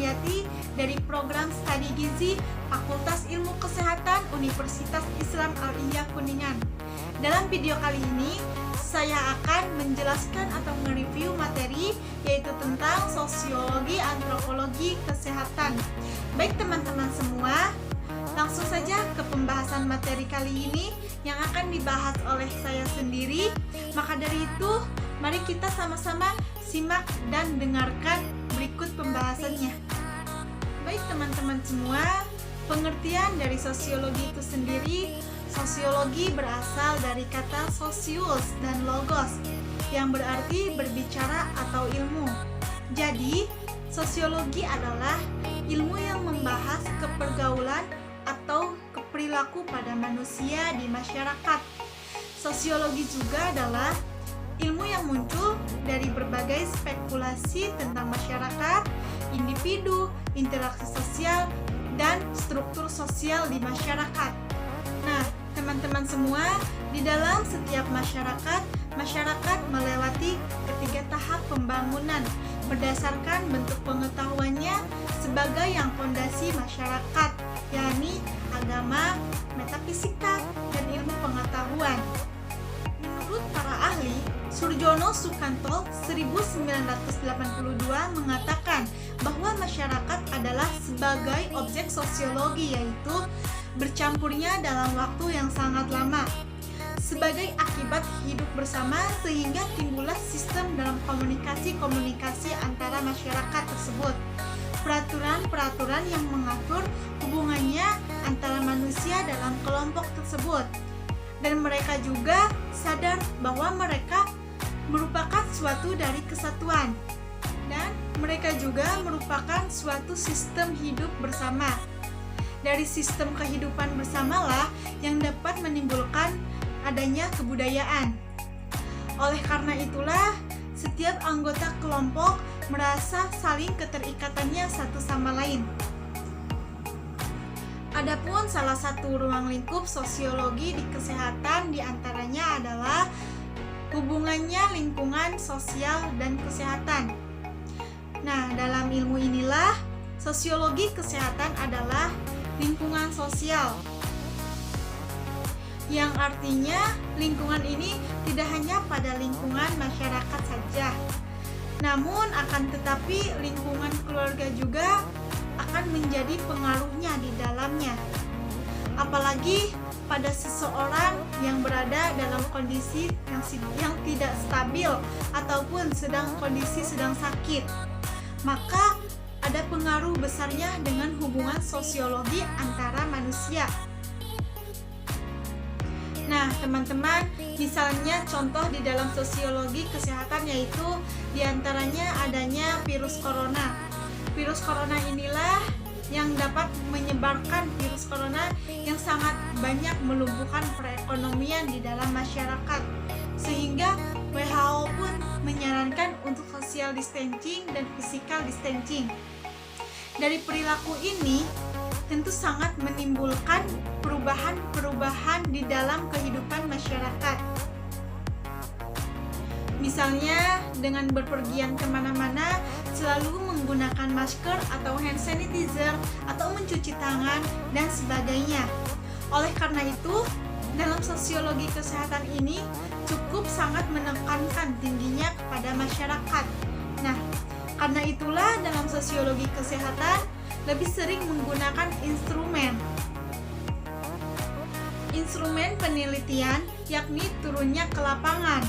Supriyati dari Program Studi Gizi Fakultas Ilmu Kesehatan Universitas Islam Al-Ihya Kuningan. Dalam video kali ini, saya akan menjelaskan atau mereview materi yaitu tentang sosiologi antropologi kesehatan. Baik teman-teman semua, langsung saja ke pembahasan materi kali ini yang akan dibahas oleh saya sendiri. Maka dari itu, mari kita sama-sama simak dan dengarkan berikut pembahasannya. Baik teman-teman semua, pengertian dari sosiologi itu sendiri, sosiologi berasal dari kata sosius dan logos yang berarti berbicara atau ilmu. Jadi, sosiologi adalah ilmu yang membahas kepergaulan atau perilaku pada manusia di masyarakat. Sosiologi juga adalah ilmu yang muncul dari berbagai spekulasi tentang masyarakat, individu, interaksi sosial, dan struktur sosial di masyarakat. Nah, teman-teman semua, di dalam setiap masyarakat melewati ketiga tahap pembangunan berdasarkan bentuk pengetahuannya sebagai yang fondasi masyarakat, yakni agama, metafisika, dan ilmu pengetahuan. Menurut para ahli, Surjono Sukanto 1982 mengatakan bahwa masyarakat adalah sebagai objek sosiologi, yaitu bercampurnya dalam waktu yang sangat lama sebagai akibat hidup bersama, sehingga timbullah sistem dalam komunikasi antara masyarakat tersebut, peraturan-peraturan yang mengatur hubungannya antara manusia dalam kelompok tersebut, dan mereka juga sadar bahwa mereka merupakan suatu dari kesatuan, dan mereka juga merupakan suatu sistem hidup bersama. Dari sistem kehidupan bersamalah yang dapat menimbulkan adanya kebudayaan. Oleh karena itulah, setiap anggota kelompok merasa saling keterikatannya satu sama lain. Adapun salah satu ruang lingkup sosiologi di kesehatan diantaranya adalah hubungannya lingkungan sosial dan kesehatan. Nah, dalam ilmu inilah sosiologi kesehatan adalah lingkungan sosial, yang artinya lingkungan ini tidak hanya pada lingkungan masyarakat saja, namun akan tetapi lingkungan keluarga juga akan menjadi pengaruhnya di dalamnya. Apalagi pada seseorang yang berada dalam kondisi yang tidak stabil ataupun kondisi sedang sakit, maka ada pengaruh besarnya dengan hubungan sosiologi antara manusia. Nah, teman-teman, misalnya contoh di dalam sosiologi kesehatan yaitu diantaranya adanya virus corona. Virus corona inilah yang dapat menyebarkan virus corona yang sangat banyak melumpuhkan perekonomian di dalam masyarakat, sehingga WHO pun menyarankan untuk social distancing dan physical distancing. Dari perilaku ini tentu sangat menimbulkan perubahan-perubahan di dalam kehidupan masyarakat. Misalnya dengan berpergian kemana-mana selalu menggunakan masker atau hand sanitizer atau mencuci tangan dan sebagainya. Oleh karena itu, dalam sosiologi kesehatan ini cukup sangat menekankan tingginya kepada masyarakat. Nah, karena itulah dalam sosiologi kesehatan lebih sering menggunakan instrumen penelitian, yakni turunnya ke lapangan.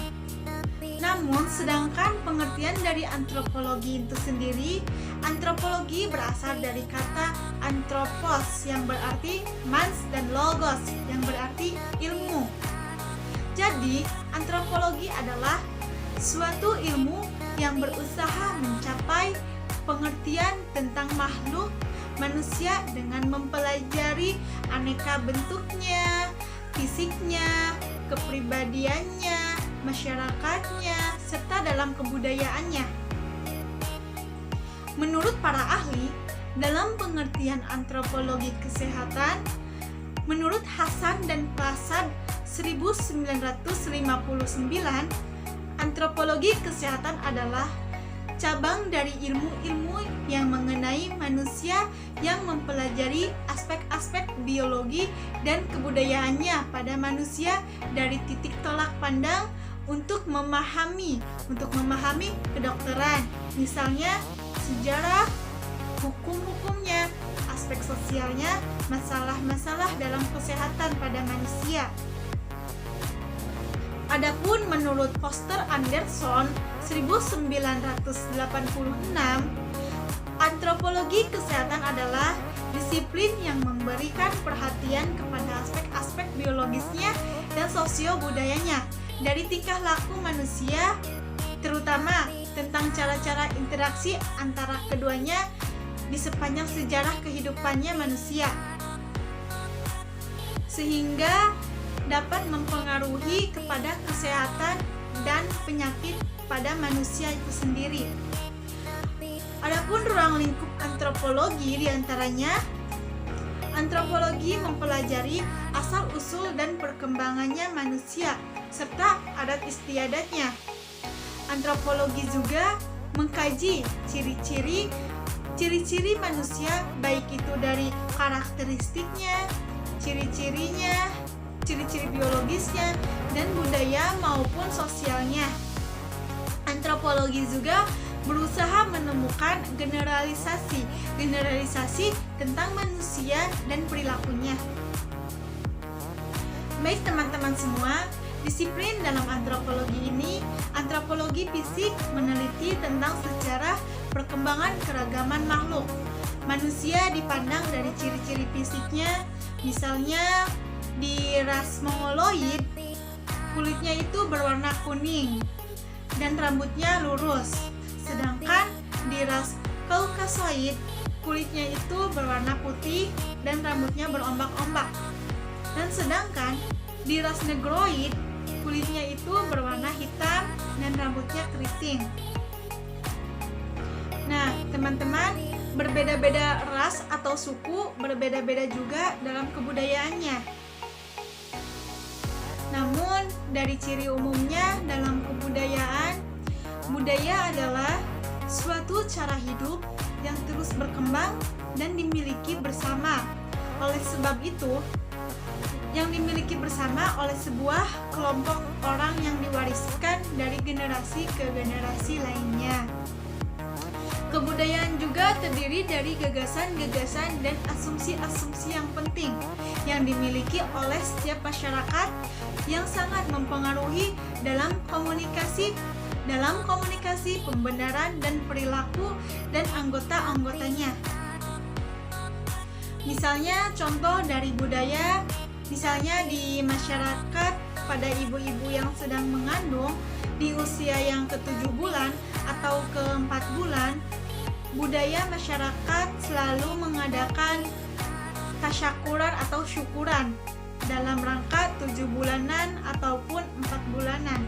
Namun, sedangkan pengertian dari antropologi itu sendiri, antropologi berasal dari kata anthropos yang berarti mans dan logos yang berarti ilmu. Jadi, antropologi adalah suatu ilmu yang berusaha mencapai pengertian tentang makhluk manusia dengan mempelajari aneka bentuknya, fisiknya, kepribadiannya, masyarakatnya, serta dalam kebudayaannya. Menurut para ahli, dalam pengertian antropologi kesehatan, menurut Hasan dan Prasad 1959, antropologi kesehatan adalah cabang dari ilmu-ilmu yang mengenai manusia yang mempelajari aspek-aspek biologi dan kebudayaannya pada manusia dari titik tolak pandang untuk memahami kedokteran, misalnya sejarah, hukum-hukumnya, aspek sosialnya, masalah-masalah dalam kesehatan pada manusia. Adapun menurut Foster Anderson 1986, antropologi kesehatan adalah disiplin yang memberikan perhatian kepada aspek-aspek biologisnya dan sosio-budayanya dari tingkah laku manusia, terutama tentang cara-cara interaksi antara keduanya di sepanjang sejarah kehidupannya manusia, sehingga dapat mempengaruhi kepada kesehatan dan penyakit pada manusia itu sendiri. Adapun ruang lingkup antropologi diantaranya, antropologi mempelajari asal-usul dan perkembangannya manusia serta adat istiadatnya. Antropologi juga mengkaji ciri-ciri manusia, baik itu dari karakteristiknya, ciri-cirinya, ciri-ciri biologisnya, dan budaya maupun sosialnya. Antropologi juga berusaha menemukan generalisasi tentang manusia dan perilakunya. Baik teman-teman semua, disiplin dalam antropologi ini, antropologi fisik meneliti tentang sejarah perkembangan keragaman makhluk. Manusia dipandang dari ciri-ciri fisiknya, misalnya di ras Mongoloid, kulitnya itu berwarna kuning dan rambutnya lurus. Sedangkan di ras Kaukasoid, kulitnya itu berwarna putih dan rambutnya berombak-ombak. Dan sedangkan di ras Negroid, kulitnya itu berwarna hitam dan rambutnya keriting. Nah, teman-teman, berbeda-beda ras atau suku berbeda-beda juga dalam kebudayaannya. Namun, dari ciri umumnya dalam kebudayaan, budaya adalah suatu cara hidup yang terus berkembang dan dimiliki bersama. Oleh sebab itu, yang dimiliki bersama oleh sebuah kelompok orang yang diwariskan dari generasi ke generasi lainnya. Kebudayaan juga terdiri dari gagasan-gagasan dan asumsi-asumsi yang penting yang dimiliki oleh setiap masyarakat yang sangat mempengaruhi dalam komunikasi, pembenaran dan perilaku dan anggota-anggotanya. Misalnya contoh dari budaya, misalnya di masyarakat pada ibu-ibu yang sedang mengandung di usia yang ke-7 bulan atau ke-4 bulan, budaya masyarakat selalu mengadakan tasyakuran atau syukuran dalam rangka 7 bulanan ataupun 4 bulanan.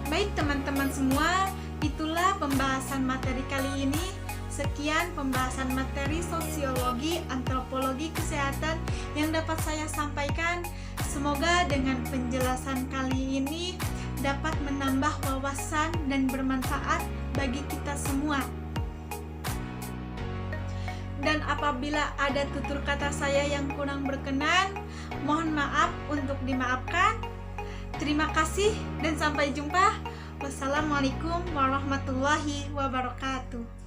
Baik teman-teman semua, itulah pembahasan materi kali ini. Sekian pembahasan materi sosiologi, antropologi kesehatan yang dapat saya sampaikan. Semoga dengan penjelasan kali ini dapat menambah wawasan dan bermanfaat bagi kita semua. Dan apabila ada tutur kata saya yang kurang berkenan, mohon maaf untuk dimaafkan. Terima kasih dan sampai jumpa. Wassalamualaikum warahmatullahi wabarakatuh.